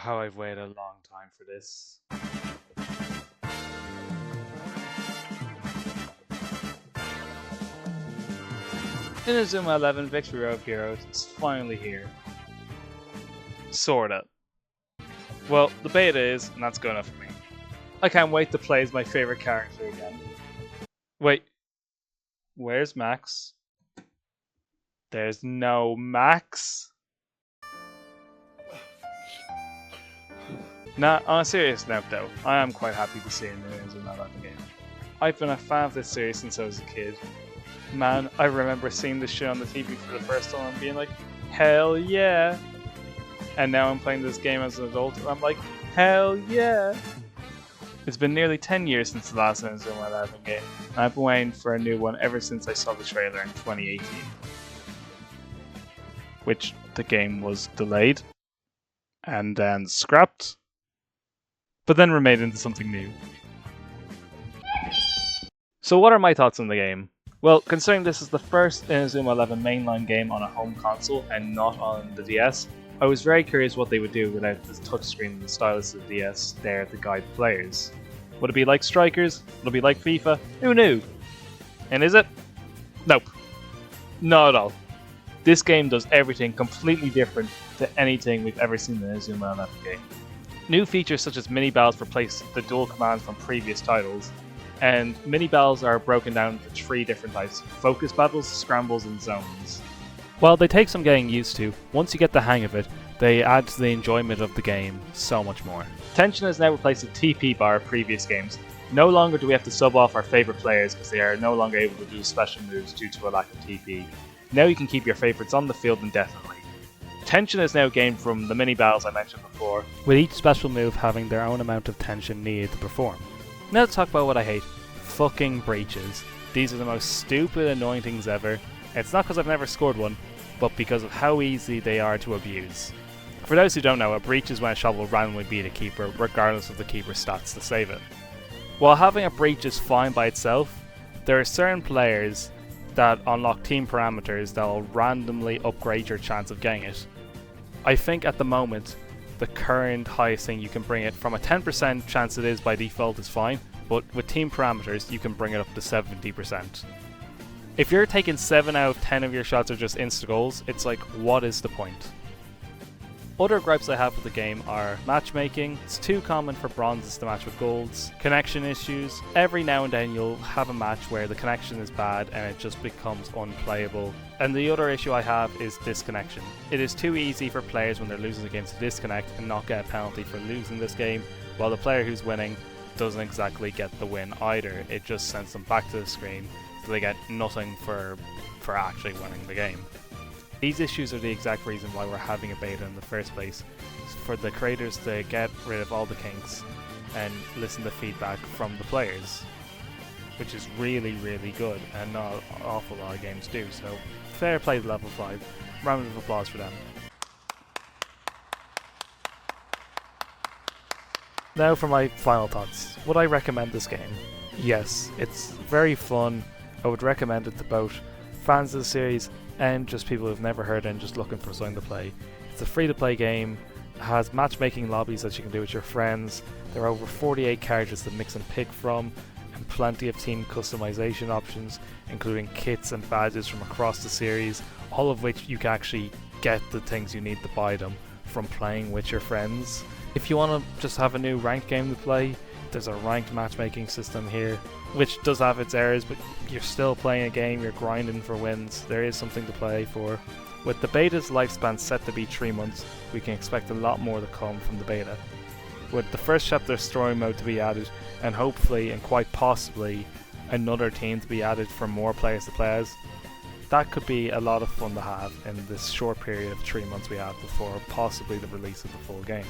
how I've waited a long time for this. Inazuma 11 Victory Road Heroes is finally here. Sorta. Well, the beta is, and that's good enough for me. I can't wait to play as my favorite character again. Wait, where's Max? There's no Max? Nah, on a serious note though, I am quite happy to see a new Inazuma 11 game. I've been a fan of this series since I was a kid. Man, I remember seeing this shit on the TV for the first time and being like, hell yeah! And now I'm playing this game as an adult and I'm like, hell yeah! It's been nearly 10 years since the last Inazuma 11 game, and I've been waiting for a new one ever since I saw the trailer in 2018. Which the game was delayed, and then scrapped, but then remade into something new. So what are my thoughts on the game? Well, considering this is the first Inazuma 11 mainline game on a home console and not on the DS, I was very curious what they would do without the touchscreen and the stylus of the DS there to guide the players. Would it be like Strikers? Would it be like FIFA? Who knew? And is it? Nope. Not at all. This game does everything completely different to anything we've ever seen in an Inazuma 11 game. New features such as mini battles replace the dual commands from previous titles, and mini battles are broken down into 3 different types: focus battles, scrambles, and zones. While they take some getting used to, once you get the hang of it, they add to the enjoyment of the game so much more. Tension has now replaced the TP bar of previous games. No longer do we have to sub off our favourite players because they are no longer able to do special moves due to a lack of TP. Now you can keep your favourites on the field indefinitely. Tension is now gained from the mini battles I mentioned before, with each special move having their own amount of tension needed to perform. Now let's talk about what I hate. Fucking breaches. These are the most stupid, annoying things ever. It's not because I've never scored one, but because of how easy they are to abuse. For those who don't know, a breach is when a shot will randomly beat a keeper, regardless of the keeper's stats to save it. While having a breach is fine by itself, there are certain players that unlock team parameters that will randomly upgrade your chance of getting it. I think at the moment, the current highest thing you can bring it from a 10% chance it is by default is fine, but with team parameters you can bring it up to 70%. If you're taking 7 out of 10 of your shots are just insta goals, it's like, what is the point? Other gripes I have with the game are matchmaking. It's too common for bronzes to match with golds. Connection issues. Every now and then you'll have a match where the connection is bad and it just becomes unplayable. And the other issue I have is disconnection. It is too easy for players when they're losing the game to disconnect and not get a penalty for losing this game, while the player who's winning doesn't exactly get the win either. It just sends them back to the screen, so they get nothing for actually winning the game. These issues are the exact reason why we're having a beta in the first place, for the creators to get rid of all the kinks and listen to feedback from the players, which is really, really good, and not an awful lot of games do, so fair play to Level 5. Round of applause for them. Now for my final thoughts. Would I recommend this game? Yes, it's very fun. I would recommend it to both fans of the series and just people who've never heard and just looking for something to play. It's a free-to-play game. It has matchmaking lobbies that you can do with your friends. There are over 48 characters to mix and pick from, and plenty of team customization options, including kits and badges from across the series, all of which you can actually get the things you need to buy them from playing with your friends. If you want to just have a new ranked game to play, there's a ranked matchmaking system here, which does have its errors, but you're still playing a game, you're grinding for wins, there is something to play for. With the beta's lifespan set to be 3 months, we can expect a lot more to come from the beta. With the first chapter story mode to be added, and hopefully and quite possibly another team to be added for more players to play as, that could be a lot of fun to have in this short period of 3 months we have before possibly the release of the full game.